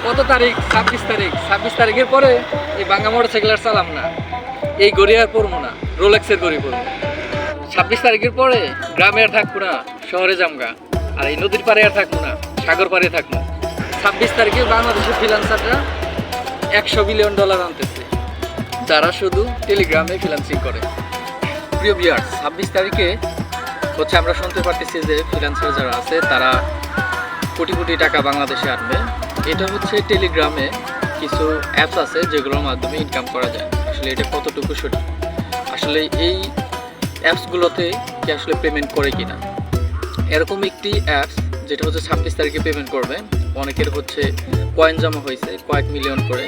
কত তারিখ? 26 তারিখ। 26 তারিখের পরে এই বাঙ্গা মোটরসাইকেল আর চালাম না, এই গড়ি আর পরবো না, রোলেক্সের গড়ি পরবো। 26 তারিখের পরে গ্রামে আর থাকবো না, শহরে যামগা। আর এই নদীর পাড়ে আর থাকবো না, সাগর পাড়ে থাকবো। 26 তারিখে বাংলাদেশের ফ্রিল্যান্সাররা $100 বিলিয়ন আনতেছে, যারা শুধু টেলিগ্রামে ফ্রিল্যান্সিং করে। প্রিয় ভিউয়ার্স, 26 তারিখে হচ্ছে আমরা শুনতে পারতেছি যে ফ্রিল্যান্সার যারা আছে তারা কোটি কোটি টাকা বাংলাদেশে আনবে। এটা হচ্ছে টেলিগ্রামে কিছু অ্যাপস আছে যেগুলোর মাধ্যমে ইনকাম করা যায়। আসলে এটা কতটুকু সঠিক, আসলে এই অ্যাপসগুলোতে কি আসলে পেমেন্ট করে কিনা। এরকম একটি অ্যাপস যেটা হচ্ছে 26 তারিখে পেমেন্ট করবে। অনেকের হচ্ছে কয়েন জমা হয়েছে কয়েক মিলিয়ন করে,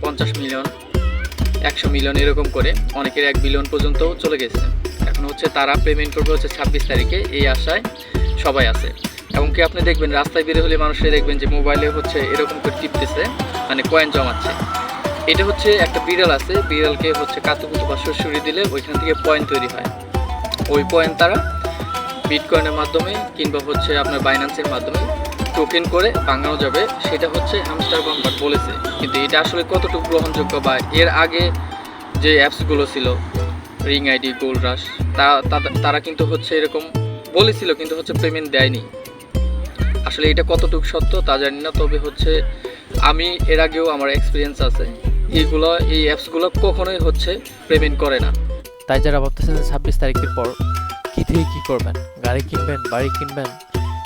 50 মিলিয়ন, 100 মিলিয়ন এরকম করে, অনেকের 1 বিলিয়ন পর্যন্ত চলে গেছে। এখন হচ্ছে তারা পেমেন্ট করবে হচ্ছে 26 তারিখে, এই আশায় সবাই আছে। এমনকি আপনি দেখবেন রাস্তায় বের হলে মানুষরা দেখবেন যে মোবাইলে হচ্ছে এরকম করে টিপতেছে, মানে কয়েন জমাচ্ছে। এটা হচ্ছে একটা বিড়াল আছে, বিড়ালকে হচ্ছে কাতুকুতু বা সুড়সুড়ি দিলে ওইখান থেকে পয়েন্ট তৈরি হয়। ওই পয়েন্ট তারা বিটকয়েনের মাধ্যমে কিংবা হচ্ছে আপনার বাইন্যান্সের মাধ্যমে টোকেন করে বাঙানো যাবে, সেটা হচ্ছে হ্যামস্টার বাম্পার বলেছে। কিন্তু এটা আসলে কতটুকু গ্রহণযোগ্য, বা এর আগে যে অ্যাপসগুলো ছিল রিং আইডি, গোল্ড রাশ, তারা কিন্তু হচ্ছে এরকম বলেছিল কিন্তু হচ্ছে পেমেন্ট দেয়নি। আসলে এটা কতটুকু সত্য তা জানি না, তবে হচ্ছে আমি এর আগেও আমার এক্সপিরিয়েন্স আছে, এই অ্যাপসগুলো কখনোই হচ্ছে পেমেন্ট করে না। তাই যারা ভাবতেছেন যে 26 তারিখের পর কী থেকে কী করবেন, গাড়ি কিনবেন, বাড়ি কিনবেন,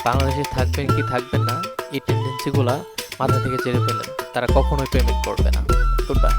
বাংলাদেশে থাকবেন কি থাকবেন না, এই টেন্ডেন্সিগুলো মাথা থেকে ঝেড়ে ফেলেন, তারা কখনোই পেমেন্ট করবে না। Good bye.